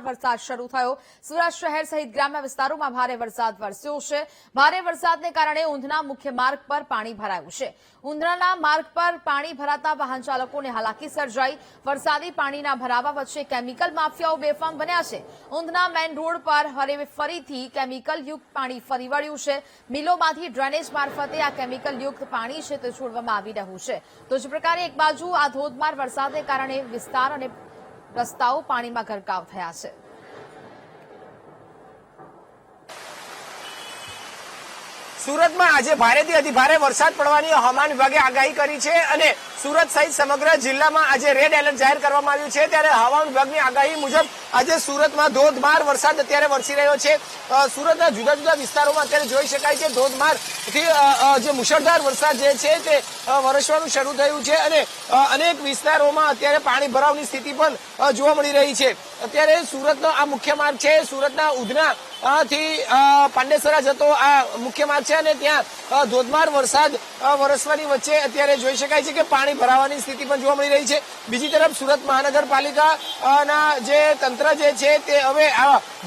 વરસાદ શરૂ થયો। સુરત શહેર સહિત ગ્રામ્ય વિસ્તારોમાં ભારે વરસાદ વરસ્યો છે। ભારે વરસાદને કારણે ઊંધના મુખ્ય માર્ગ પર પાણી ભરાયું છે। ઊંધના માર્ગ પર પાણી ભરાતા વાહન ચાલકોને હાલાકી સર્જાઈ। વરસાદી પાણીના ભરાવા વચ્ચે કેમિકલ માફિયાઓ બેફામ બન્યા છે। ઊંધના મેઇન રોડ પર હવે ફરીથી કેમિકલયુક્ત પાણી ફરી વળ્યું છે। મિલોમાંથી ડ્રેનેજ મારફતે આ કેમિકલયુક્ત પાણી છે તે છોડવામાં આવી રહ્યું છે। તો જ પ્રકારે એક બાજુ આ ધોધમાર વરસાદને કારણે વિસ્તાર અને રસ્તાઓ પાણીમાં ગરકાવ થયા છે। સુરતમાં આજે ભારેથી અતિભારે વરસાદ પડવાની હવામાન વિભાગે આગાહી કરી છે અને સુરત સહિત સમગ્ર જિલ્લામાં આજે રેડ એલર્ટ જાહેર કરવામાં આવ્યું છે। ત્યારે હવામાન વિભાગની આગાહી મુજબ આજે સુરતમાં ધોધમાર વરસાદ અત્યારે વરસી રહ્યો છે। સુરતના જુદા જુદા વિસ્તારોમાં અત્યારે જોઈ શકાય છે ધોધમાર થી જે મુશળધાર વરસાદ જે છે તે વરસવાનું શરૂ થયું છે અને અનેક વિસ્તારોમાં અત્યારે પાણી ભરાવની સ્થિતિ પણ જોવા મળી રહી છે। અત્યારે સુરતનો આ મુખ્ય માર્ગ છે, સુરતના ઉધના થી પાંડેસરા જતો આ મુખ્ય માર્ગ છે અને ત્યાં ધોધમાર વરસાદ વરસવાની વચ્ચે અત્યારે જોઈ શકાય છે કે પાણી ભરાવાની સ્થિતિ પણ જોવા મળી રહી છે। બીજી તરફ સુરત મહાનગરપાલિકાના જે તંત્ર જે છે તે હવે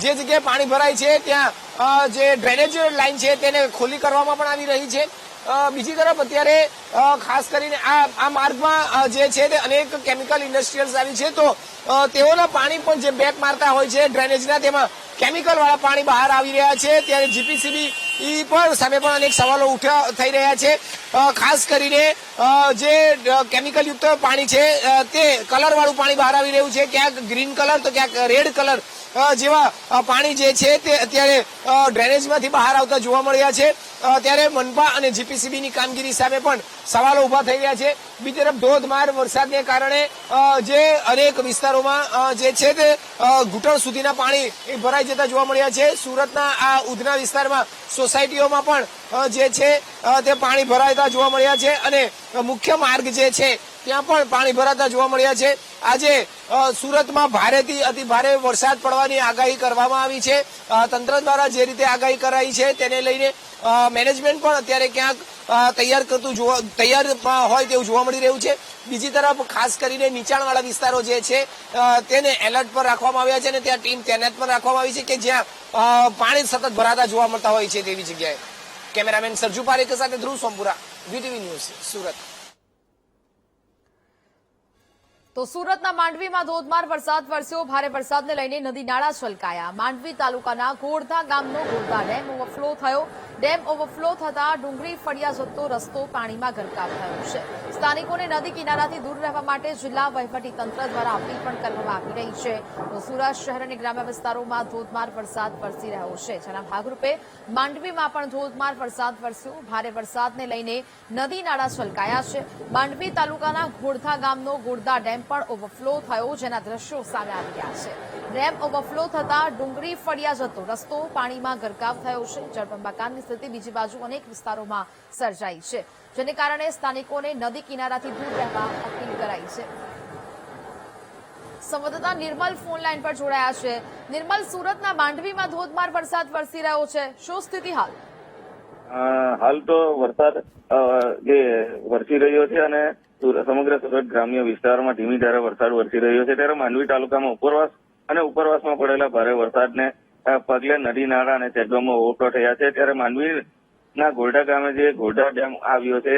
જે જગ્યાએ પાણી ભરાય છે ત્યાં જે ડ્રેનેજ લાઈન છે તેને ખોલી કરવામાં પણ આવી રહી છે। બીજી તરફ અત્યારે ખાસ કરીને આ માર્ગમાં જે છે તે અનેક કેમિકલ ઇન્ડસ્ટ્રીયલ્સ આવી છે તો તેઓના પાણી પણ જે બેક મારતા હોય છે ડ્રેનેજના તેમાં કેમિકલ વાળા પાણી બહાર આવી રહ્યા છે। ત્યારે જીપીસીબી પણ સામે પણ અનેક સવાલો થઈ રહ્યા છે। ખાસ કરીને જે કેમિકલ યુક્ત પાણી છે તે કલર વાળું પાણી બહાર આવી રહ્યું છે, ક્યાંક ગ્રીન કલર તો ક્યાંક રેડ કલર જેવા પાણી જે છે તે અત્યારે ડ્રેનેજમાંથી બહાર આવતા જોવા મળ્યા છે। ત્યારે મનપા અને જીપીસીબીની કામગીરી સામે પણ સવાલો ઉભા થઈ રહ્યા છે। બીજી તરફ ધોધમાર વરસાદને કારણે જે અનેક વિસ્તારોમાં જે છે તે ઘૂંટણ સુધીના પાણી ભરાઈ જતા જોવા મળ્યા છે। સુરતના આ ઉધના વિસ્તારમાં સોસાયટીઓમાં પણ જે છે તે પાણી ભરાતા જોવા મળ્યા છે અને મુખ્ય માર્ગ જે છે ત્યાં પણ પાણી ભરાતા જોવા મળ્યા છે। આજે સુરતમાં ભારેથી અતિભારે વરસાદ પડવાની આગાહી કરવામાં આવી છે। તંત્ર દ્વારા જે રીતે આગાહી કરાઈ છે તેને લઈને મેનેજમેન્ટ પણ અત્યારે ક્યાંક તૈયાર હોય તેવું જોવા મળી રહ્યું છે। બીજી તરફ ખાસ કરીને નીચાણવાળા વિસ્તારો જે છે તેને એલર્ટ પર રાખવામાં આવ્યા છે અને ત્યાં ટીમ તૈનાત પણ રાખવામાં આવી છે કે જ્યાં પાણી સતત ભરાતા જોવા મળતા હોય છે તેવી જગ્યાએ। કેમેરામેન સરજુ પારેખ સાથે ધ્રુવ સોમપુરા, વીટીવી ન્યૂઝ, સુરત। તો સુરતના માંડવીમાં ધોધમાર વરસાદ વરસ્યો। ભારે વરસાદને લઈને નદી નાળા છલકાયા। માંડવી તાલુકાના ગોરધા ગામનો ગોરધા ડેમ ઓવરફ્લો થયો। ડેમ ઓવરફ્લો થતા ડુંગરી ફળિયા જતો રસ્તો પાણીમાં ગરકાવ થયો છે। સ્થાનિકોને નદી કિનારાથી દૂર રહેવા માટે જિલ્લા વહીવટી તંત્ર દ્વારા અપીલ પણ કરવામાં આવી રહી છે। તો સુરત શહેર અને ગ્રામ્ય વિસ્તારોમાં ધોધમાર વરસાદ વરસી રહ્યો છે, જેના ભાગરૂપે માંડવીમાં પણ ધોધમાર વરસાદ વરસ્યો। ભારે વરસાદને લઈને નદી નાળા છલકાયા છે। માંડવી તાલુકાના ગોરધા ગામનો ગોરધા ડેમ પણ ઓવરફ્લો થયો, જેના દ્રશ્યો સામે આવી રહ્યા છે। ડેમ ઓવરફ્લો થતા ડુંગરી ફળિયા જતો રસ્તો પાણીમાં ગરકાવ થયો છે। જળબંબાકારની સ્થિતિ બીજી બાજુ અનેક વિસ્તારોમાં સર્જાઈ છે, જેને કારણે સ્થાનિકોને નદી કિનારાથી દૂર રહેવા અપીલ કરાઈ છે। સંવાદદાતા નિર્મલ ફોન લાઈન પર જોડાયા છે। નિર્મલ, સુરતના માંડવીમાં ધોધમાર વરસાદ વરસી રહ્યો છે, શું સ્થિતિ હાલ? હાલ તો વરસાદ જે વરસી રહ્યો છે અને સમગ્ર સુરત ગ્રામ્ય વિસ્તારમાં ધીમી ધારે વરસાદ વરસી રહ્યો છે। ત્યારે માંડવી તાલુકામાં ઉપરવાસ અને ઉપરવાસમાં પડેલા ભારે વરસાદને પગલે નદી નાળા અને ચેકડેમો ઓવરફ્લો થયા છે। ત્યારે માંડવીના ગોરધા ગામે જે ગોરધા ડેમ આવ્યો છે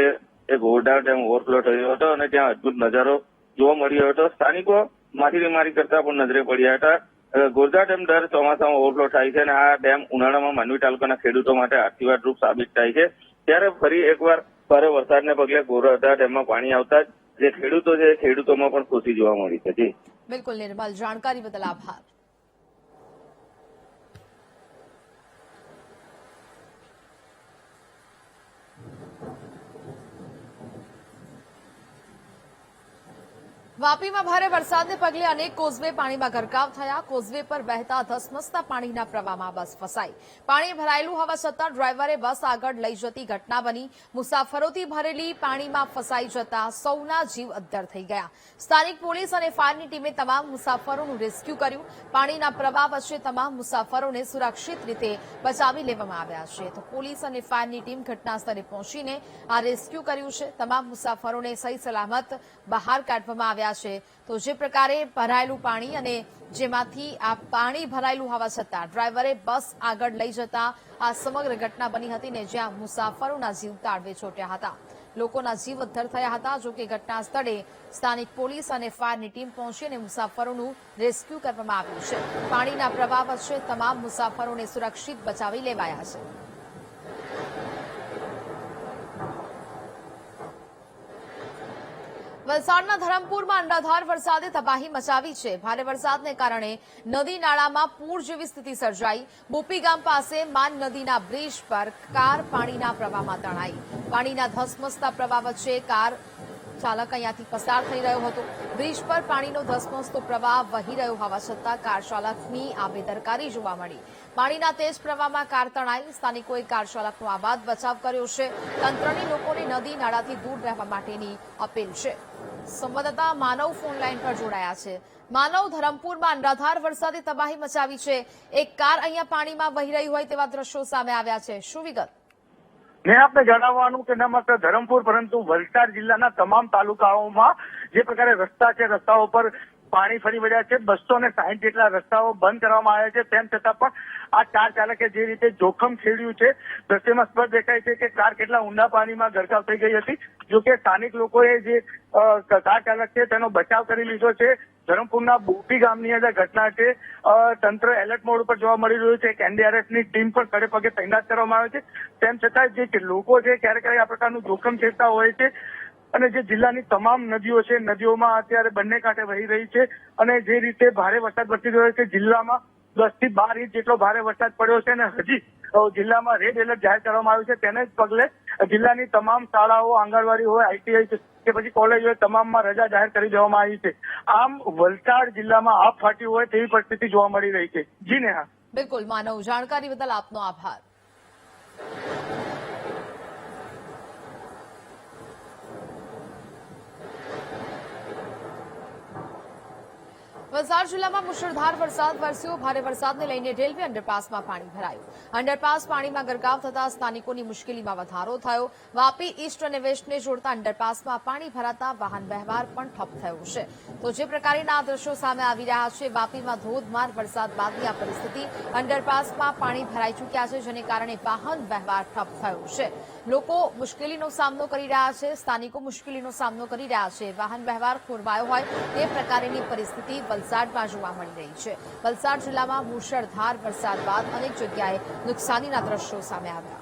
એ ગોરધા ડેમ ઓવરફ્લો થયો હતો અને ત્યાં અદભુત નજારો જોવા મળ્યો હતો। સ્થાનિકો માછીમારી કરતા પણ નજરે પડ્યા હતા। ગોરધા ડેમ દર ચોમાસામાં ઓવરફ્લો થાય છે અને આ ડેમ ઉનાળામાં માંડવી તાલુકાના ખેડૂતો માટે આશીર્વાદરૂપ સાબિત થાય છે। ત્યારે ફરી એકવાર ભારે વરસાદને પગલે ગોરધા ડેમમાં પાણી આવતા જે ખેડૂતો છે ખેડૂતોમાં પણ ખુશી જોવા મળી છે। જી બિલકુલ નિર્મલ, જાણકારી બદલ આભાર। વાપીમાં ભારે વરસાદને પગલે અનેક કોઝવે પાણીમાં ગરકાવ થયા। કોઝવે પર વહેતા ધસમસતા પાણીના પ્રવાહમાં બસ ફસાઈ। પાણી ભરાયેલું હોવા છતાં ડ્રાઈવરે બસ આગળ લઈ જતી ઘટના બની। મુસાફરોથી ભરેલી પાણીમાં ફસાઈ જતા સૌના જીવ અદ્ધર થઈ ગયા। સ્થાનિક પોલીસ અને ફાયરની ટીમે તમામ મુસાફરોનું રેસ્ક્યુ કર્યું। પાણીના પ્રવાહ વચ્ચે તમામ મુસાફરોને સુરક્ષિત રીતે બચાવી લેવામાં આવ્યા છે। તો પોલીસ અને ફાયરની ટીમ ઘટના સ્થળે પહોંચીને આ રેસ્ક્યુ કર્યું છે। તમામ મુસાફરોને સહી સલામત બહાર કાઢવામાં આવ્યા રહ્યા છે। તો જે પ્રકારે ભરાયેલું પાણી અને જેમાંથી આ પાણી ભરાયેલું હોવા છતાં ડ્રાઈવરે બસ આગળ લઈ જતા આ સમગ્ર ઘટના બની હતી ને જ્યાં મુસાફરોના જીવ તાળવે ચોંટ્યા હતા। લોકોના જીવ અદ્ધર થયા હતા। જો કે ઘટના સ્થળે સ્થાનિક પોલીસ અને ફાયરની ટીમ પહોંચી અને મુસાફરોનું રેસ્ક્યુ કરવામાં આવ્યું છે। પાણીના પ્રવાહ વચ્ચે તમામ મુસાફરોને સુરક્ષિત બચાવી લેવાયા છે। વલસાડના ધરમપુરમાં અનરાધાર વરસાદે તબાહી મચાવી છે। ભારે વરસાદને કારણે નદી નાળામાં પૂર જેવી સ્થિતિ સર્જાઈ। બોપી ગામ પાસે માન નદીના બ્રિજ પર કાર પાણીના પ્રવાહમાં તણાઈ। પાણીના ધસમસતા પ્રવાહ વચ્ચે કાર ચાલક અહીંયાથી પસાર થઈ રહ્યો હતો। બ્રિજ પર પાણીનો ધસમસતો પ્રવાહ વહી રહ્યો હોવા છતાં કાર ચાલકની આ બેદરકારી જોવા મળી। પાણીના તેજ પ્રવાહમાં કાર તણાઈ। સ્થાનિકોએ કાર ચાલકનો આબાદ બચાવ કર્યો છે। તંત્રની લોકોને નદી નાળાથી દૂર રહેવા માટેની અપીલ છે। સંવાદદાતા માનવ ફોન લાઈન પર જોડાયા છે। માનવ, ધરમપુરમાં અનરાધાર વરસાદે તબાહી મચાવી છે। એક કાર અહીંયા પાણીમાં વહી રહી હોય તેવા દ્રશ્યો સામે આવ્યા છે। શું વિગત? મેં આપને જણાવવાનું કે ન માત્ર ધરમપુર પરંતુ વલસાડ જિલ્લાના તમામ તાલુકાઓમાં જે પ્રકારે રસ્તા છે, રસ્તાઓ પર પાણી ફરી વળ્યા છે। 260 જેટલા રસ્તાઓ બંધ કરવામાં આવ્યા છે। તેમ છતાં પણ આ કાર ચાલકે જે રીતે જોખમ ખેડ્યું છે, દ્રશ્યમાં સ્પષ્ટ દેખાય છે કે કાર કેટલા ઊંડા પાણીમાં ગરકાવ થઈ ગઈ હતી। જોકે સ્થાનિક લોકોએ જે કાર ચાલક છે તેનો બચાવ કરી લીધો છે। ધરમપુરના બોપી ગામની અંદર ઘટના છે। તંત્ર એલર્ટ મોડ ઉપર જોવા મળી રહ્યું છે। એનડીઆરએફની ટીમ પણ ખડે પગે તૈનાત કરવામાં આવે છે। તેમ છતાં જે લોકો છે ક્યારેક ક્યારેક આ પ્રકારનું જોખમ ખેડતા હોય છે અને જે જિલ્લાની તમામ નદીઓ છે, નદીઓમાં અત્યારે બંને કાંઠે વહી રહી છે અને જે રીતે ભારે વરસાદ વરસી રહ્યો છે, જિલ્લામાં 10 થી 12 ઇંચ જેટલો ભારે વરસાદ પડ્યો છે અને હજી જિલ્લામાં રેડ એલર્ટ જાહેર કરવામાં આવ્યું છે। તેને જ પગલે જિલ્લાની તમામ શાળાઓ, આંગણવાડી હોય, આઈટીઆઈ કે પછી કોલેજ હોય, તમામમાં રજા જાહેર કરી દેવામાં આવી છે। આમ વલસાડ જિલ્લામાં આપ ફાટ્યું હોય તેવી પરિસ્થિતિ જોવા મળી રહી છે। જી નેહા। બિલકુલ માનવ, જાણકારી બદલ આપનો આભાર। વલસાડ જિલ્લામાં મુશળધાર વરસાદ વરસ્યો। ભારે વરસાદને લઈને રેલવે અંડરપાસમાં પાણી ભરાયું। અંડરપાસ પાણીમાં ગરકાવ થતા સ્થાનિકોની મુશ્કેલીમાં વધારો થયો। વાપી ઈસ્ટ અને વેસ્ટને જોડતા અંડરપાસમાં પાણી ભરાતા વાહન વ્યવહાર પણ ઠપ થયો છે। તો જે પ્રકારના આ દ્રશ્યો સામે આવી રહ્યા છે, વાપીમાં ધોધમાર વરસાદ બાદની આ પરિસ્થિતિ। અંડરપાસમાં પાણી ભરાઈ ચૂક્યા છે, જેને કારણે વાહન વ્યવહાર ઠપ થયો છે। લોકો મુશ્કેલીનો સામનો કરી રહ્યા છે, સ્થાનિકો મુશ્કેલીનો સામનો કરી રહ્યા છે। વાહન વ્યવહાર ખોરવાયો હોય તે પ્રકારની પરિસ્થિતિ વલસાડમાં જોવા મળી રહી છે। વલસાડ જિલ્લામાં મુશળધાર વરસાદ બાદ અનેક જગ્યાએ નુકસાનીના દ્રશ્યો સામે આવ્યા।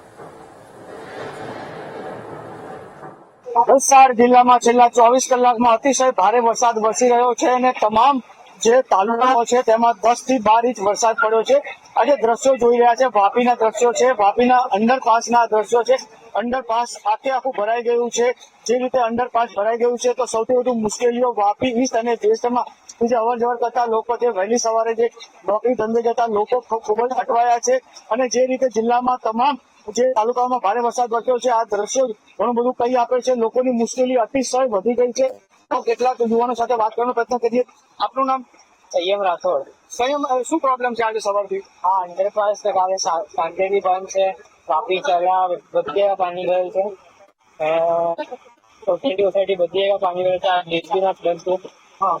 વલસાડ જિલ્લામાં છેલ્લા 24 કલાકમાં અતિશય ભારે વરસાદ વરસી રહ્યો છે અને તમામ જે તાલુકાઓ છે તેમાં 10 થી 12 ઇંચ વરસાદ પડ્યો છે। આજે દ્રશ્યો જોઈ રહ્યા છે, વાપીના દ્રશ્યો છે, વાપીના અંડરપાસના દ્રશ્યો છે। અંડરપાસ આખું ભરાઈ ગયું છે। જે રીતે અંડરપાસ ભરાઈ ગયું છે તો સૌથી વધુ મુશ્કેલીઓ વાપી ઈસ્ટ અને વેસ્ટમાં જે અવર જવર કરતા લોકો છે, વહેલી સવારે જે નોકરી ધંધે જતા લોકો ખૂબ જ અટવાયા છે અને જે રીતે જિલ્લામાં તમામ જે તાલુકાઓમાં ભારે વરસાદ વરસ્યો છે, આ દ્રશ્યો ઘણું બધું કહી આપે છે। લોકોની મુશ્કેલી અતિશય વધી ગઈ છે। તો કેટલાક યુવાનો સાથે વાત કરવાનો પ્રયત્ન કરીએ। આપનું નામ? સંયમ રાઠોડ। સંયમ, શું પ્રોબ્લેમ છે આજે સવારથી? હા, અંડરપાસ કાલે સાંજેથી બંધ છે। વાપી ચલા બધી પાણી ગયું છે। સોસાયટી બધી પાણી ગયું છે। ડીસબી બંધ છે। હા,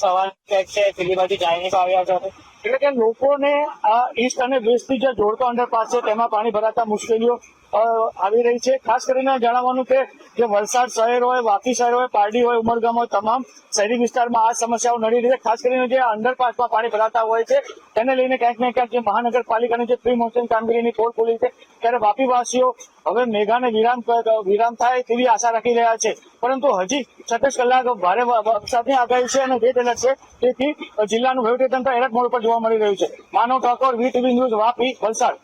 સવાર છે પેલી બાજુ જાયને આવ્યા છે। એટલે કે લોકોને આ ઈસ્ટ અને વેસ્ટ થી જે જોડતો અંડરપાસ છે તેમાં પાણી ભરાતા મુશ્કેલીઓ આવી રહી છે। ખાસ કરીને જણાવવાનું કે જે વલસાડ શહેર હોય, વાપી શહેર હોય, પારડી હોય, ઉમરગામ હોય, તમામ શહેરી વિસ્તારમાં આ સમસ્યાઓ નડી રહી છે। ખાસ કરીને જે અંડરપાસમાં પાણી ભરાતા હોય છે તેને લઈને ક્યાંક ને ક્યાંક જે મહાનગરપાલિકાની જે પ્રી મોન્સૂન કામગીરીની તોડ ખોલી છે, ત્યારે વાપીવાસીઓ હવે મેઘાને વિરામ થાય તેવી આશા રાખી રહ્યા છે। પરંતુ હજી 36 કલાક ભારે વરસાદની આગાહી છે અને રેડ એલર્ટ છે, તેથી જિલ્લાનું વહીવટીતંત્ર એલર્ટ મોડ પર જોવા મળી રહ્યું છે। માનવ ઠાકોર, વીટીવી ન્યૂઝ, વાપી, વલસાડ।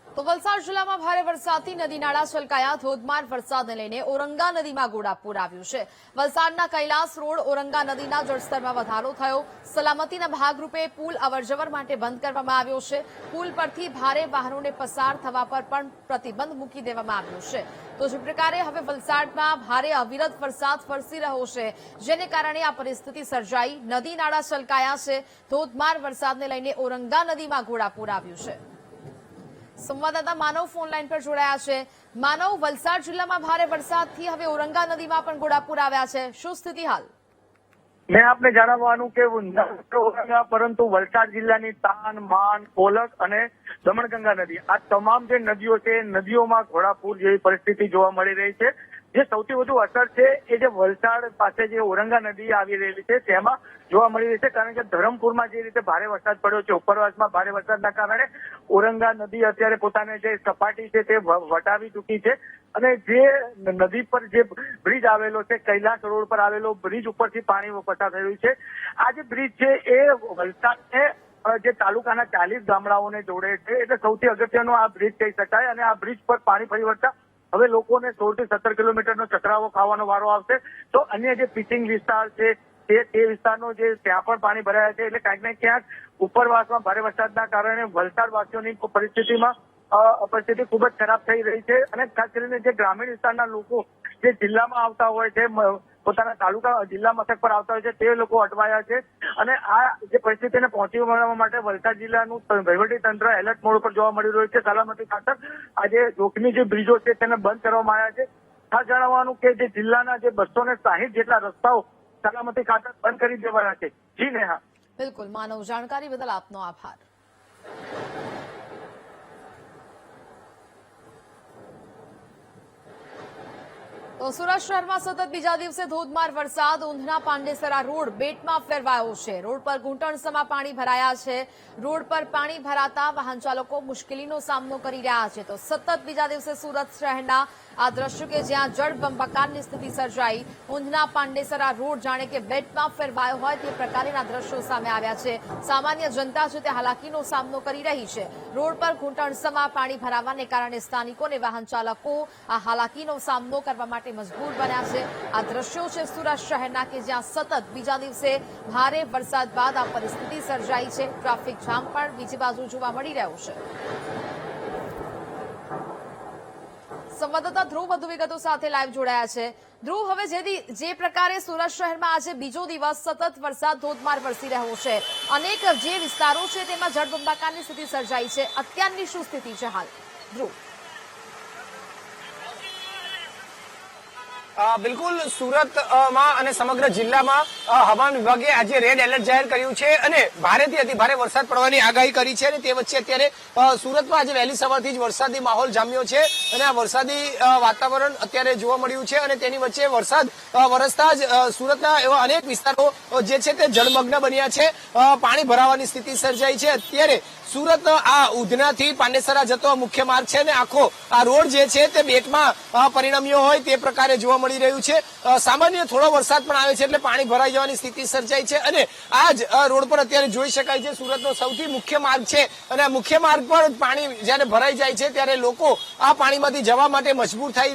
તો વલસાડ જિલ્લામાં ભારે વરસાદથી નદી નાળા છલકાયા। ધોધમાર વરસાદને લઈને ઓરંગા નદીમાં ઘોડાપૂર આવ્યું છે। વલસાડના કૈલાસ રોડ ઓરંગા નદીના જળસ્તરમાં વધારો થયો। સલામતીના ભાગરૂપે પુલ અવરજવર માટે બંધ કરવામાં આવ્યો છે। પુલ પરથી ભારે વાહનોને પસાર થવા પર પણ પ્રતિબંધ મૂકી દેવામાં આવ્યો છે। તો જે પ્રકારે હવે વલસાડમાં ભારે અવિરત વરસાદ વરસી રહ્યો છે, જેને કારણે આ પરિસ્થિતિ સર્જાઈ। નદી નાળા છલકાયા છે। ધોધમાર વરસાદને લઈને ઓરંગા નદીમાં ઘોડાપૂર આવ્યું છે। સંવાદદાતા માનવ ફોન લાઈન પર જોડાયા છે. માનવ, વલસાડ જિલ્લામાં ભારે વરસાદથી હવે ઔરંગા નદીમાં પણ ઘોડાપૂર આવ્યા છે. શું સ્થિતિ હાલ? મેં આપને જણાવવાનું કે ઔરંગા પરંતુ વલસાડ જિલ્લાની તાન, માન, કોલક અને દમણગંગા નદી આ તમામ જે નદીઓ છે નદીઓમાં ઘોડાપૂર જેવી પરિસ્થિતિ જોવા મળી રહી છે. જે સૌથી વધુ અસર છે એ જે વલસાડ પાસે જે ઔરંગા નદી આવી રહેલી છે તેમાં જોવા મળી રહી છે, કારણ કે ધરમપુરમાં જે રીતે ભારે વરસાદ પડ્યો છે, ઉપરવાસમાં ભારે વરસાદના કારણે ઔરંગા નદી અત્યારે પોતાને જે સપાટી છે તે વટાવી ચૂકી છે અને જે નદી પર જે બ્રિજ આવેલો છે, કૈલાસ રોડ પર આવેલો બ્રિજ ઉપરથી પાણી પસાર થયું છે. આ જે બ્રિજ છે એ વલસાડને જે તાલુકાના 40 ગામડાઓને જોડે છે, એટલે સૌથી અગત્યનો આ બ્રિજ કહી શકાય અને આ બ્રિજ પર પાણી ફરી વળતા હવે લોકોને 16 થી 17 કિલોમીટરનો ચક્રાવો ખાવાનો વારો આવશે. તો અન્ય જે પિચિંગ વિસ્તાર છે તે વિસ્તારનો જે ત્યાં પણ પાણી ભરાયા છે, એટલે ક્યાંક ને ક્યાંક ઉપરવાસમાં ભારે વરસાદના કારણે વલસાડવાસીઓની પરિસ્થિતિ ખૂબ જ ખરાબ થઈ રહી છે અને ખાસ કરીને જે ગ્રામીણ વિસ્તારના લોકો જે જિલ્લામાં આવતા હોય છે, પોતાના તાલુકા જિલ્લા મથક પર આવતા હોય છે, તે લોકો અટવાયા છે અને આ જે પરિસ્થિતિને પહોંચી વળવા માટે વલસાડ જિલ્લાનું વહીવટી તંત્ર એલર્ટ મોડ પર જોવા મળી રહ્યું છે. સલામતી ખાતર આજે જોખમી જે બ્રિજો છે તેને બંધ કરવામાં આવ્યા છે. ખાસ જણાવવાનું કે જે જિલ્લાના જે 260 જેટલા રસ્તાઓ સલામતી ખાતર બંધ કરી દેવાયા છે. જી નેહા. બિલકુલ માનવ, જાણકારી બદલ આપનો આભાર. તો સુરત શહેરમાં સતત બીજા દિવસે ધોધમાર વરસાદ. ઊંધના પાંડેસરા રોડ બેટમાં ફેરવાયો છે. રોડ પર ઘૂંટણસમાં પાણી ભરાયા છે. રોડ પર પાણી ભરાતા વાહન ચાલકો મુશ્કેલીનો સામનો કરી રહ્યા છે. તો સતત બીજા દિવસે સુરત શહેરના આ દ્રશ્યો કે જ્યાં જળબંબાકારની સ્થિતિ સર્જાઈ. ઊંધના પાંડેસરા રોડ જાણે કે બેટમાં ફેરવાયો હોય તે પ્રકારના દ્રશ્યો સામે આવ્યા છે. સામાન્ય જનતા છે તે હાલાકીનો સામનો કરી રહી છે. રોડ પર ઘૂંટણસમાં પાણી ભરાવાને કારણે સ્થાનિકો અને વાહન ચાલકો આ હાલાકીનો સામનો કરવા માટે મજબૂર બન્યા છે. આ દ્રશ્યો છે સુરત શહેરના કે જ્યાં સતત બીજા દિવસે ભારે વરસાદ બાદ આ પરિસ્થિતિ સર્જાઈ છે. ટ્રાફિક જામ પણ બીજી બાજુ જોવા મળી રહ્યો છે. સંવાદદાતા ધ્રુવ વધુ વિગતો સાથે લાઈવ જોડાયા છે. ધ્રુવ, હવે જે પ્રકારે સુરત શહેરમાં આજે બીજો દિવસ સતત વરસાદ ધોધમાર વરસી રહ્યો છે, અનેક જે વિસ્તારો છે તેમાં જળબંબાકારની સ્થિતિ સર્જાઈ છે, અત્યારની શું સ્થિતિ છે હાલ? ધ્રુવ. બિલકુલ, સુરતમાં અને સમગ્ર જિલ્લામાં હવામાન વિભાગે આજે રેડ એલર્ટ જાહેર કર્યું છે અને ભારેથી અતિ ભારે વરસાદ પડવાની આગાહી કરી છે. અને તે વચ્ચે અત્યારે સુરતમાં આજે વહેલી સવારથી જ વરસાદી માહોલ જામ્યો છે અને આ વરસાદી વાતાવરણ અત્યારે જોવા મળ્યું છે અને તેની વચ્ચે વરસાદ વરસતા જ સુરતના એવા અનેક વિસ્તારો જે છે તે જળમગ્ન બન્યા છે. પાણી ભરાવાની સ્થિતિ સર્જાઈ છે. અત્યારે સુરત આ ઉધનાથી પાંડેસરા જતો મુખ્ય માર્ગ છે ને આખો આ રોડ જે છે તે બેટમાં પરિણમ્યો હોય તે પ્રકારે જોવા મળી રહ્યું છે. સામાન્ય થોડો વરસાદ પણ આવે છે એટલે પાણી ભરાઈ જવાની સ્થિતિ સર્જાઈ છે અને આ જ રોડ પર અત્યારે જોઈ શકાય છે સુરતનો સૌથી મુખ્ય માર્ગ છે અને આ મુખ્ય માર્ગ પર પાણી જયારે ભરાઈ જાય છે ત્યારે લોકો આ પાણીમાંથી જવા માટે મજબૂર થઈ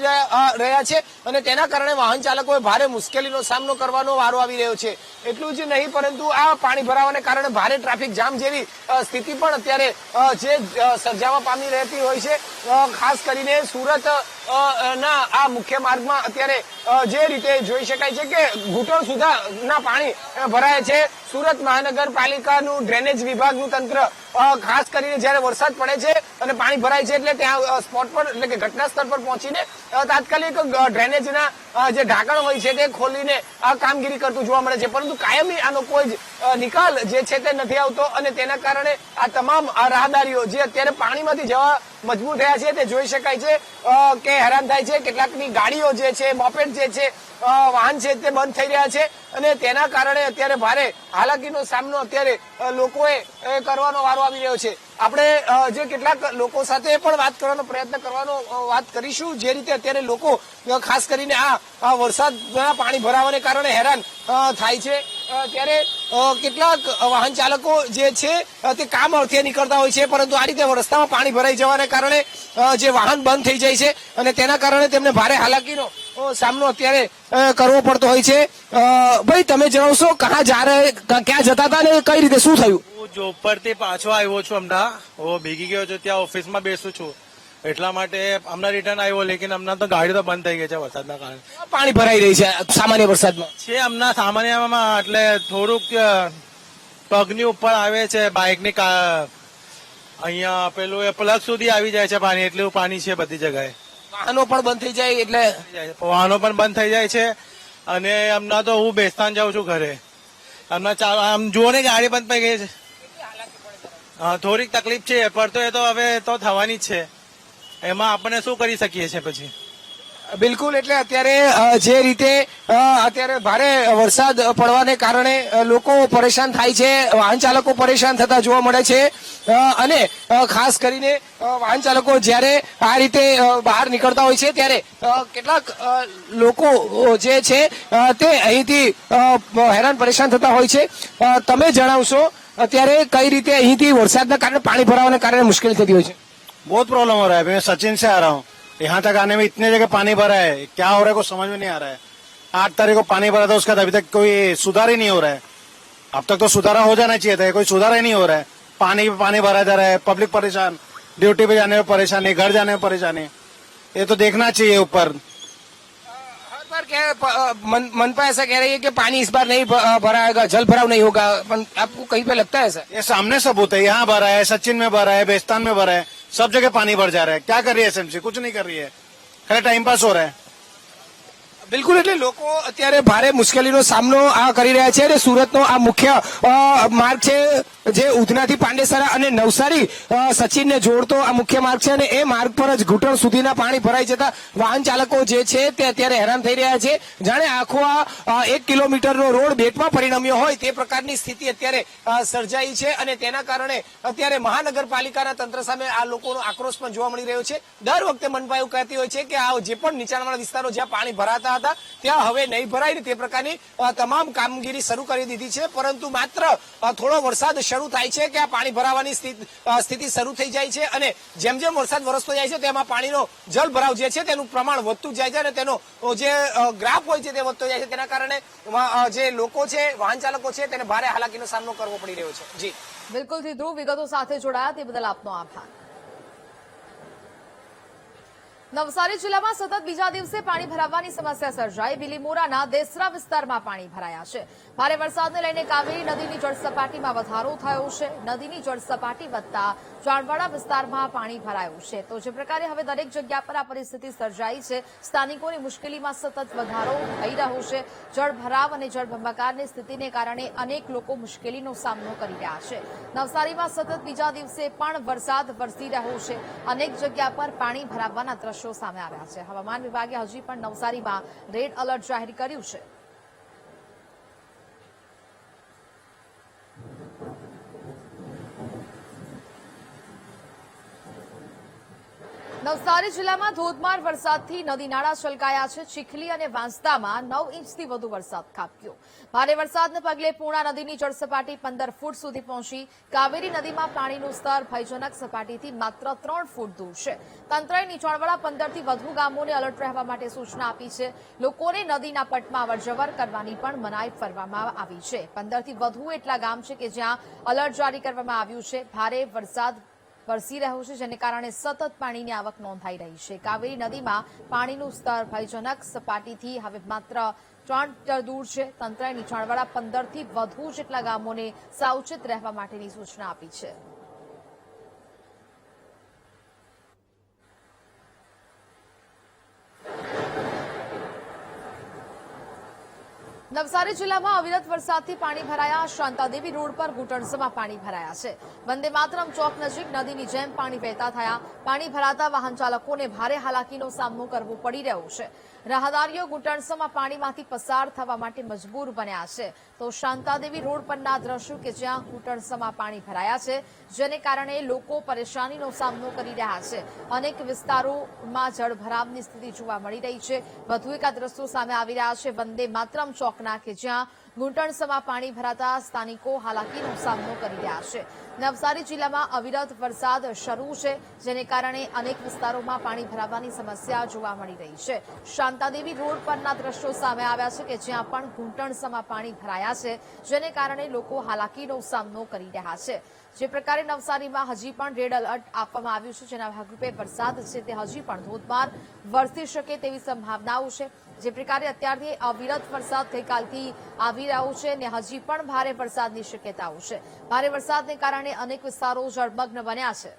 રહ્યા છે અને તેના કારણે વાહન ચાલકોએ ભારે મુશ્કેલીનો સામનો કરવાનો વારો આવી રહ્યો છે. એટલું જ નહીં પરંતુ આ પાણી ભરાવાને કારણે ભારે ટ્રાફિક જામ જેવી સ્થિતિ પણ અત્યારે જે સર્જાવા પામી રહેતી હોય છે. ખાસ કરીને સુરત ના આ મુખ્ય માર્ગમાં અત્યારે જે રીતે જોઈ શકાય છે કે ઘૂંટણ સુધીના પાણી ભરાય છે. સુરત મહાનગરપાલિકાનું ડ્રેનેજ વિભાગનું તંત્ર ખાસ કરીને જયારે વરસાદ પડે છે અને પાણી ભરાય છે એટલે ત્યાં સ્પોટ પર એટલે કે ઘટના સ્થળ પર પહોંચીને તાત્કાલિક ડ્રેનેજના જે ઢાંકણ હોય છે તે ખોલીને આ કામગીરી કરતું જોવા મળે છે. પરંતુ કાયમી આનો કોઈ જ નિકાલ જે છે તે નથી આવતો અને તેના કારણે આ તમામ રાહદારીઓ જે અત્યારે પાણીમાંથી જવા મજબૂર થયા છે તે જોઈ શકાય છે કે હેરાન થાય છે. કેટલાકની ગાડીઓ જે છે, મોપેડ જે છે, વાહન છે તે બંધ થઈ રહ્યા છે અને તેના કારણે અત્યારે ભારે હાલાકીનો સામનો અત્યારે લોકોએ કરવાનો વારો આવી રહ્યો છે. આપણે જે કેટલાક લોકો સાથે પણ વાત કરવાનો પ્રયત્ન વાત કરીશું જે રીતે અત્યારે લોકો ખાસ કરીને આ વરસાદના પાણી ભરાવાને કારણે હેરાન થાય છે. ત્યારે કેટલાક વાહન ચાલકો જે છે તે કામ અર્થે નીકળતા હોય છે પરંતુ આ રીતે રસ્તામાં પાણી ભરાઈ જવાને કારણે જે વાહન બંધ થઈ જાય છે અને તેના કારણે તેમને ભારે હાલાકીનો સામનો અત્યારે કરવો પડતો હોય છે. ભાઈ, તમે જણાવશો ક્યાં જતા હતા ને કઈ રીતે શું થયું? હું જોબ પરથી પાછો આવ્યો છું. હમણાં હું ભેગી ગયો છું, ત્યાં ઓફિસમાં બેસું છું એટલા માટે હમણાં રિટર્ન આવ્યો. લેકિન હમણાં તો ગાડી તો બંધ થઈ ગઈ છે વરસાદના કારણે. પાણી ભરાઈ રહી છે સામાન્ય વરસાદમાં છે હમણાં સામાન્યમાં એટલે થોડુંક પગની ઉપર આવે છે બાઇકની અહીંયા પેલું પ્લગ સુધી આવી જાય છે પાણી, એટલું પાણી છે બધી જગ્યાએ. વાહનો પણ બંધ થઈ જાય એટલે વાહનો પણ બંધ થઈ જાય છે. અને હમણાં તો હું બેસ્તાન જાઉં છું ઘરે, હમણાં આમ જુઓ ને ગાડી બંધ થઈ ગઈ છે. હા, થોડીક તકલીફ છે, પણ તો એ તો હવે તો થવાની જ છે. એમાં આપણે શું કરી શકીએ છીએ પછી. બિલકુલ, એટલે અત્યારે જે રીતે અત્યારે ભારે વરસાદ પડવાને કારણે લોકો પરેશાન થાય છે, વાહન ચાલકો પરેશાન થતા જોવા મળે છે. અને ખાસ કરીને વાહન ચાલકો જ્યારે આ રીતે બહાર નીકળતા હોય છે ત્યારે કેટલાક લોકો જે છે તે અહીંથી હેરાન પરેશાન થતા હોય છે. તમે જણાવશો અત્યારે કઈ રીતે અહીંથી વરસાદના કારણે પાણી ભરાવાના કારણે મુશ્કેલી થતી હોય છે? बहुत प्रॉब्लम हो रहा है. मैं सचिन से आ रहा हूँ. यहाँ तक आने में इतने जगह पानी भरा है, क्या हो रहा है कुछ समझ में नहीं आ रहा है. 8 तारीख को पानी भरा था, उसका अभी तक कोई सुधार ही नहीं हो रहा है. अब तक तो सुधारा हो जाना चाहिए था, कोई सुधार ही नहीं हो रहा है. पानी पे पानी भरा जा रहा है, पब्लिक परेशान, ड्यूटी पे जाने में परेशानी, घर जाने में परेशानी. ये तो देखना चाहिए ऊपर. हर बार क्या मनपा ऐसा कह रही है कि पानी इस बार नहीं भराएगा, जल भराव नहीं होगा, आपको कहीं पे लगता है ऐसा? ये सामने सबूत है, यहाँ भरा है, सचिन में भरा है, बेस्तान में भरा है, सब जगह पानी भर जा रहा है. क्या कर रही है एसएमसी? कुछ नहीं कर रही है, खाली टाइम पास हो रहा है. બિલકુલ, એટલે લોકો અત્યારે ભારે મુશ્કેલીનો સામનો આ કરી રહ્યા છે. અને સુરતનો આ મુખ્ય માર્ગ છે જે ઉધનાથી પાંડેસરા અને નવસારી સચિનને જોડતો આ મુખ્ય માર્ગ છે. અને એ માર્ગ પર જ ઘૂંટણ સુધીના પાણી ભરાઈ જતા વાહન ચાલકો જે છે તે અત્યારે હેરાન થઈ રહ્યા છે. જાણે આખો આ 1 કિલોમીટરનો રોડ બેટમાં પરિણમ્યો હોય તે પ્રકારની સ્થિતિ અત્યારે સર્જાઈ છે. અને તેના કારણે અત્યારે મહાનગરપાલિકાના તંત્ર સામે આ લોકોનો આક્રોશ પણ જોવા મળી રહ્યો છે. દર વખતે મનપા એવું કહેતી હોય છે કે આ જે પણ નીચાણવાળા વિસ્તારો જ્યાં પાણી ભરાતા હતા ત્યાં હવે નહીં ભરાય, તે પ્રકારની તમામ કામગીરી શરૂ કરી દીધી છે. પરંતુ માત્ર થોડો વરસાદ શરૂ થાય છે કે આ પાણી ભરાવાની સ્થિતિ શરૂ થઈ જાય છે. અને જેમ જેમ વરસાદ વરસતો જાય છે તેમાં પાણીનો જલ ભરાવ જે છે તેનું પ્રમાણ વધતું જાય છે અને તેનો જે ગ્રાફ હોય છે તે વધતો જાય છે. તેના કારણે જે લોકો છે, વાહન ચાલકો છે, તેને ભારે હાલાકીનો સામનો કરવો પડી રહ્યો છે. જી બિલકુલથી ધ્રુવ વિગતો સાથે જોડાયા તે બદલ આપનો આભાર. નવસારી જિલ્લામાં સતત બીજા દિવસે પાણી ભરાવાની સમસ્યા સર્જાઈ. બિલીમોરાના દેસરા વિસ્તારમાં પાણી ભરાયા છે. ભારે વરસાદને લઈને કાવેરી નદીની જળસપાટીમાં વધારો થયો છે. નદીની જળસપાટી વધતા ચાણવાડા વિસ્તારમાં પાણી ભરાયું છે. તો જે પ્રકારે હવે દરેક જગ્યા પર આ પરિસ્થિતિ સર્જાઈ છે, સ્થાનિકોની મુશ્કેલીમાં સતત વધારો થઈ રહ્યો છે. જળભરાવ અને જળબંબાકારની સ્થિતિને કારણે અનેક લોકો મુશ્કેલીનો સામનો કરી રહ્યા છે. નવસારીમાં સતત બીજા દિવસે પણ વરસાદ વરસી રહ્યો છે. અનેક જગ્યા પર પાણી ભરાવાના દ્રશ્યો સામે આવ્યા છે. હવામાન વિભાગે હજી પણ નવસારીમાં રેડ એલર્ટ જાહેર કર્યું છે. નવસારી જિલ્લામાં ધોધમાર વરસાદથી નદી નાળા છલકાયા છે. ચીખલી અને વાંસદામાં 9 ઇંચથી વધુ વરસાદ ખાબક્યો. ભારે વરસાદને પગલે પૂર્ણા નદીની જળસપાટી 15 ફૂટ સુધી પહોંચી. કાવેરી નદીમાં પાણીનું સ્તર ભયજનક સપાટીથી માત્ર 3 ફૂટ દૂર છે. તંત્રએ નીચાણવાળા 15થી વધુ ગામોને એલર્ટ રહેવા માટે સૂચના આપી છે. લોકોને નદીના પટમાં અવરજવર કરવાની પણ મનાઈ ફરવામાં આવી છે. 15થી વધુ એટલા ગામ છે કે જ્યાં એલર્ટ જારી કરવામાં આવ્યું છે. ભારે વરસાદ વરસી રહ્યો છે, જેને કારણે સતત પાણીની આવક નોંધાઈ રહી છે. કાવેરી નદીમાં પાણીનું સ્તર ભયજનક સપાટીથી હવે માત્ર 3 મીટર દૂર છે. તંત્રએ નીચાણવાળા 15થી વધુ જેટલા ગામોને સાવચેત રહેવા માટેની સૂચના આપી છે. નવસારી જિલ્લામાં અવિરત વરસાદથી પાણી ભરાયા. શાંતાદેવી રોડ પર ઘૂંટણસમાં પાણી ભરાયા છે. વંદે માતરમ ચોક નજીક નદીની જેમ પાણી વહેતા થયા. પાણી ભરાતા વાહન ચાલકોને ભારે હાલાકીનો સામનો કરવો પડી રહ્યો છે. રાહદારીઓ ઘૂંટણસમાં પાણીમાંથી પસાર થવા માટે મજબૂર બન્યા છે. તો શાંતાદેવી રોડ પરના દ્રશ્યો કે જ્યાં ઘૂંટણસમાં પાણી ભરાયા છે, જેને કારણે લોકો પરેશાનીનો સામનો કરી રહ્યા છે. અનેક વિસ્તારોમાં જળભરાવની સ્થિતિ જોવા મળી રહી છે. વધુ એક દ્રશ્યો સામે આવી રહ્યા છે વંદે માતરમ ચોકના કે જ્યાં ઘૂંટણસમાં પાણી ભરાતા સ્થાનિકો હાલાકીનો સામનો કરી રહ્યા છે. નવસારી જિલ્લામાં અવિરત વરસાદ શરૂ છે, જેને કારણે અનેક વિસ્તારોમાં પાણી ભરાવાની સમસ્યા જોવા મળી રહી છે. શાંતાદેવી રોડ પરના દ્રશ્યો સામે આવ્યા છે કે જ્યાં પણ ઘૂંટણસમાં પાણી ભરાયા છે, જેને કારણે લોકો હાલાકીનો સામનો કરી રહ્યા છે. જે પ્રકારે નવસારીમાં હજી પણ રેડ એલર્ટ આપવામાં આવ્યું છે, જેના ભાગરૂપે વરસાદ છે તે હજી પણ ધોધમાર વરસી શકે તેવી સંભાવનાઓ છે. જે પ્રકારે અત્યારથી અવિરત વરસાદ ગઈકાલથી આવી રહ્યો છે અને હજી પણ ભારે વરસાદની શક્યતાઓ છે. ભારે વરસાદને કારણે અનેક વિસ્તારો જળમગ્ન બન્યા છે.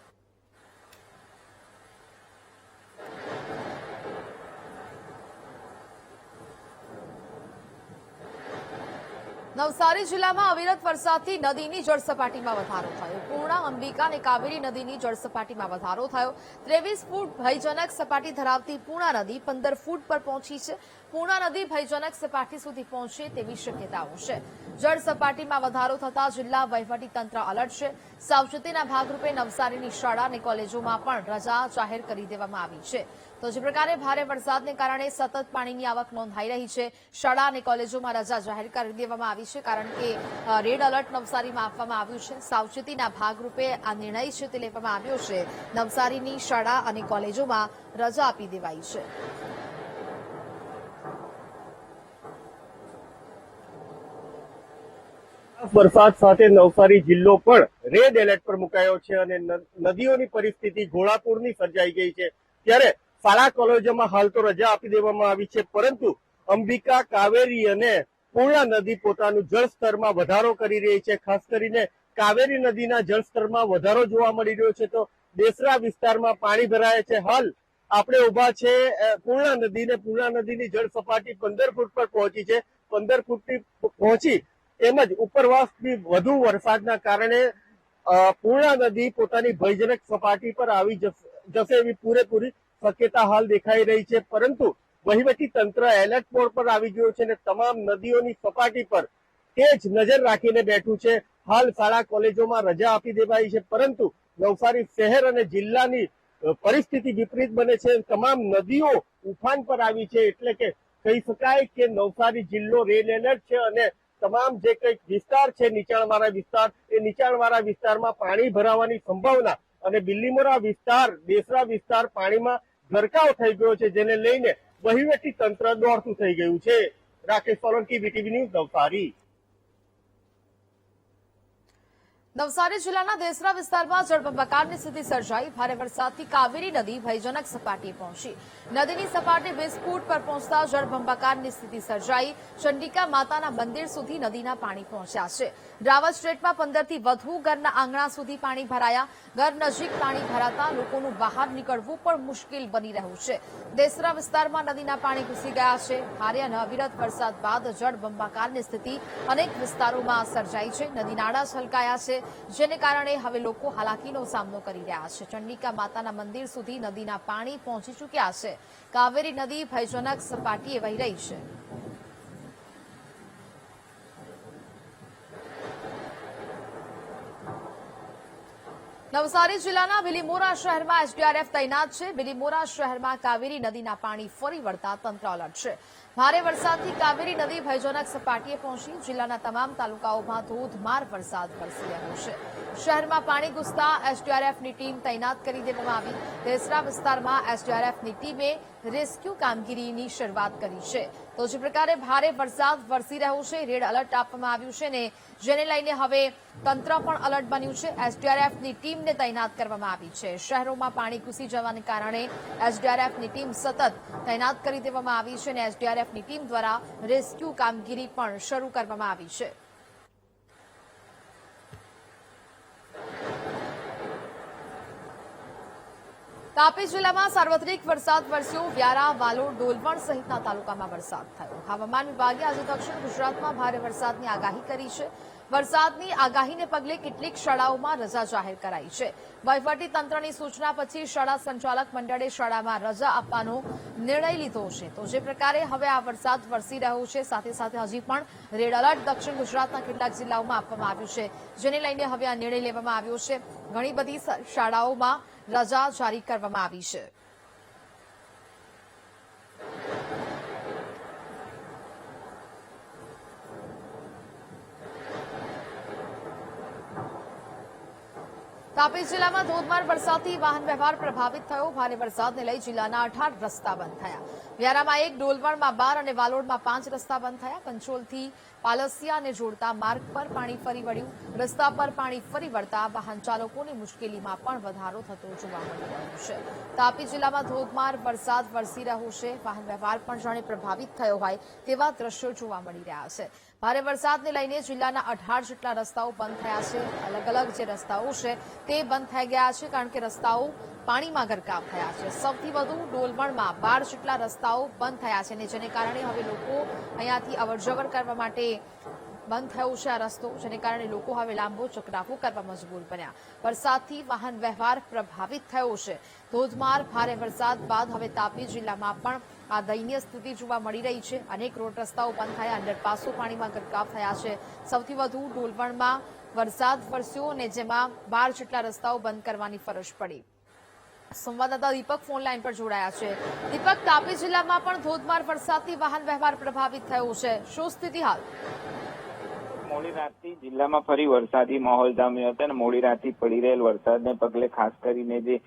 નવસારી જિલ્લામાં અવિરત વરસાદથી નદીની જળસપાટીમાં વધારો થયો. પૂર્ણા, અંબિકા અને કાવેરી નદીની જળસપાટીમાં વધારો થયો. 23 ફૂટ ભયજનક સપાટી ધરાવતી પૂર્ણા નદી 15 ફૂટ પર પહોંચી છે. પૂર્ણા નદી ભયજનક સપાટી સુધી પહોંચે તેવી શક્યતાઓ છે. જળસપાટીમાં વધારો થતા જિલ્લા વહીવટીતંત્ર એલર્ટ છે. સાવચેતીના ભાગરૂપે નવસારીની શાળા અને કોલેજોમાં પણ રજા જાહેર કરી દેવામાં આવી છે. તો જે પ્રકારે ભારે વરસાદને કારણે સતત પાણીની આવક નોંધાઈ રહી છે. શાળા અને કોલેજોમાં રજા જાહેર કરી દેવામાં આવી છે, કારણ કે રેડ એલર્ટ નવસારીમાં આપવામાં આવ્યું છે. સાવચેતીના ભાગરૂપે આ નિર્ણય છે તે લેવામાં આવ્યો છે. નવસારીની શાળા અને કોલેજોમાં રજા આપી દેવાઈ છે. વરસાદ સાથે નવસારી જિલ્લો પણ રેડ એલર્ટ પર મુકાયો છે અને નદીઓની પરિસ્થિતિ ઘોડાપૂરની સર્જાઈ ગઈ છે. ત્યારે શાળા કોલેજોમાં હાલ તો રજા આપી દેવામાં આવી છે, પરંતુ અંબિકા, કાવેરી અને પૂર્ણા નદી પોતાનું જળસ્તરમાં વધારો કરી રહી છે. ખાસ કરીને કાવેરી નદીના જળસ્તરમાં વધારો જોવા મળી રહ્યો છે, તો દેસરા વિસ્તારમાં પાણી ભરાયા છે. હાલ આપણે ઉભા છે પૂર્ણા નદી ને પૂર્ણા નદીની જળ સપાટી 15 ફૂટ પર પહોંચી છે. 15 ફૂટથી પહોંચી તેમજ ઉપરવાસથી વધુ વરસાદના કારણે પૂર્ણા નદી પોતાની ભયજનક સપાટી પર આવી જશે એવી પૂરેપૂરી શક્યતા હાલ દેખાઈ રહી છે. પરંતુ વહીવટી તંત્ર એલર્ટ મોડ પર આવી ગયું છે અને તમામ નદીઓની સપાટી પર તેજ નજર રાખીને બેઠું છે. હાલ શાળા કોલેજોમાં રજા આપી દેવાઈ છે, પરંતુ નવસારી શહેર અને જિલ્લાની પરિસ્થિતિ વિપરીત બને છે. તમામ નદીઓ ઉફાન પર આવી છે, એટલે કે કહી શકાય કે નવસારી જિલ્લો રેડ એલર્ટ છે અને તમામ જે કંઈક વિસ્તાર છે નીચાણવાળા વિસ્તાર, એ નીચાણવાળા વિસ્તારમાં પાણી ભરાવાની સંભાવના અને બિલ્લીમોરા વિસ્તાર, દેસરા વિસ્તાર પાણીમાં ગરકાવ થઈ ગયો છે, જેને લઈને વહીવટી તંત્ર દોડતું થઈ ગયું છે. Rakesh Solanki, VTV news, Navsari. નવસારી જિલ્લાના દેસરા વિસ્તારમાં જળબંબાકારની સ્થિતિ સર્જાઈ. ભારે વરસાદથી કાવેરી નદી ભયજનક સપાટીએ પહોંચી. નદીની સપાટી 20 ફૂટ પર પહોંચતા જળબંબાકારની સ્થિતિ સર્જાઈ. ચંડિકા માતાના મંદિર સુધી નદીના પાણી પહોંચ્યા છે. રાવત સ્ટ્રીટમાં 15થી વધુ ઘરના આંગણા સુધી પાણી ભરાયા. ઘર નજીક પાણી ભરાતા લોકોનું બહાર નીકળવું પણ મુશ્કેલ બની રહ્યું છે. દેસરા વિસ્તારમાં નદીના પાણી ઘૂસી ગયા છે. ભારે અને અવિરત વરસાદ બાદ જળબંબાકારની સ્થિતિ અનેક વિસ્તારોમાં સર્જાઈ છે. નદી નાળા છલકાયા છે, જેને કારણે હવે લોકો હાલાકીનો સામનો કરી રહ્યા છે. ચંડિકા માતાના મંદિર સુધી નદીના પાણી પહોંચી ચૂક્યા છે. કાવેરી નદી ભયજનક સપાટીએ વહી રહી છે. નવસારી જિલ્લાના બિલીમોરા શહેરમાં એસડીઆરએફ તૈનાત છે. બિલીમોરા શહેરમાં કાવેરી નદીના પાણી ફરી વળતા તંત્ર એલર્ટ છે. ભારે વરસાદથી કાવેરી નદી ભયજનક સપાટીએ પહોંચી. જિલ્લાના તમામ તાલુકાઓમાં ધોધમાર વરસાદ વરસી રહ્યો છે. શહેરમાં પાણી ઘૂસતા એસડીઆરએફની ટીમ તૈનાત કરી દેવામાં આવી. દેસરા વિસ્તારમાં એસડીઆરએફની ટીમે રેસ્ક્યુ કામગીરીની શરૂઆત કરી છે. તો જે પ્રકારે ભારે વરસાદ વરસી રહ્યો છે, રેડ એલર્ટ આપવામાં આવ્યું છે ને જેને લઈને હવે તંત્ર પણ એલર્ટ બન્યું છે. એસડીઆરએફની ટીમને તૈનાત કરવામાં આવી છે. શહેરોમાં પાણી ઘૂસી જવાને કારણે એસડીઆરએફની ટીમ સતત તૈનાત કરી દેવામાં આવી છે અને એસડીઆરએફની ટીમ દ્વારા રેસ્ક્યુ કામગીરી પણ શરૂ કરવામાં આવી છે. તાપી જિલ્લામાં સાર્વત્રિક વરસાદ વરસ્યો. વ્યારા, વાલોડ, ડોલવણ સહિતના તાલુકામાં વરસાદ થયો. હવામાન વિભાગે આજે દક્ષિણ ગુજરાતમાં ભારે વરસાદની આગાહી કરી છે. વરસાદની આગાહીને પગલે કેટલીક શાળાઓમાં રજા જાહેર કરાઈ છે. વહીવટી તંત્રની સૂચના પછી શાળા સંચાલક મંડળે શાળામાં રજા આપવાનો નિર્ણય લીધો છે. તો જે પ્રકારે હવે આ વરસાદ વરસી રહ્યો છે, સાથે સાથે હજી પણ રેડ એલર્ટ દક્ષિણ ગુજરાતના કેટલાક જિલ્લાઓમાં આપવામાં આવ્યું છે, જેને લઈને હવે આ નિર્ણય લેવામાં આવ્યો છે. ઘણી બધી શાળાઓમાં રજા જારી કરવામાં આવી છે. તાપી જિલ્લામાં ધોધમાર વરસાદથી વાહન વ્યવહાર પ્રભાવિત થયો. ભારે વરસાદને લઈ જિલ્લાના 18 રસ્તા બંધ થયા. વ્યારામાં 1, ડોલવણમાં 12 અને વાલોડમાં 5 રસ્તા બંધ થયા. કંચોલથી પાલસિયાને જોડતા માર્ગ પર પાણી ફરી વળ્યું. રસ્તા પર પાણી ફરી વળતા વાહન ચાલકોની મુશ્કેલીમાં પણ વધારો થતો જોવા મળી રહ્યો છે. તાપી જિલ્લામાં ધોધમાર વરસાદ વરસી રહ્યો છે. વાહન વ્યવહાર પણ જાણે પ્રભાવિત થયો હોય તેવા દ્રશ્યો જોવા મળી રહ્યા છે. ભારે વરસાદને લઈને જિલ્લાના 18 જેટલા રસ્તાઓ બંધ થયા છે. અલગ અલગ જે રસ્તાઓ છે તે બંધ થઈ ગયા છે કારણ કે રસ્તાઓ પાણીમાં ગરકાવ થયા છે. સૌથી વધુ ડોલવણમાં 12 જેટલા રસ્તાઓ બંધ થયા છે અને જેને કારણે હવે લોકો અહીંયાથી અવરજવર કરવા માટે બંધ થયો છે આ રસ્તો, જેને કારણે લોકો હવે લાંબો ચક્રાવો કરવા મજબૂર બન્યા. વરસાદથી વાહન વ્યવહાર પ્રભાવિત થયો છે. ધોધમાર ભારે વરસાદ બાદ હવે તાપી જિલ્લામાં પણ આ દયનીય સ્થિતિ જોવા મળી રહી છે. અનેક રોડ રસ્તાઓ બંધ થયા, અંડરપાસો પાણીમાં ગરકાવ થયા છે. સૌથી વધુ ડોલવણમાં વરસાદ વરસ્યો અને જેમાં 12 જેટલા રસ્તાઓ બંધ કરવાની ફરજ પડી. સંવાદદાતા દીપક ફોન લાઈન પર જોડાયા છે. દીપક, તાપી જિલ્લામાં પણ ધોધમાર વરસાદથી વાહન વ્યવહાર પ્રભાવિત થયો છે. શું સ્થિતિ હાલ? મોડી રાતથી જિલ્લામાં ફરી વરસાદી માહોલ જામ્યો હતો અને મોડી રાતથી પડી રહેલ વરસાદને પગલે ખાસ કરીને જે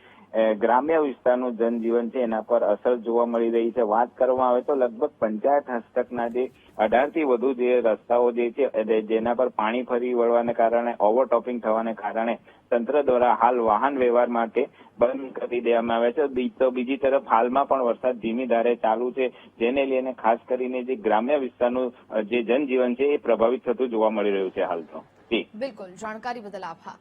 ગ્રામ્ય વિસ્તારનું જનજીવન છે એના પર અસર જોવા મળી રહી છે. વાત કરવામાં આવે તો લગભગ પંચાયત હસ્તકના જે 18 થી વધુ જે રસ્તાઓ જે છે જેના પર પાણી ફરી વળવાને કારણે ઓવરટોપિંગ થવાને કારણે તંત્ર દ્વારા હાલ વાહન વ્યવહાર માટે બંધ કરી દેવામાં આવે છે. તો બીજી તરફ હાલમાં પણ વરસાદ ધીમી ધારે ચાલુ છે, જેને લઈને ખાસ કરીને જે ગ્રામ્ય વિસ્તારનું જે જનજીવન છે એ પ્રભાવિત થતું જોવા મળી રહ્યું છે હાલ તો. બિલકુલ, જાણકારી બદલ આભાર.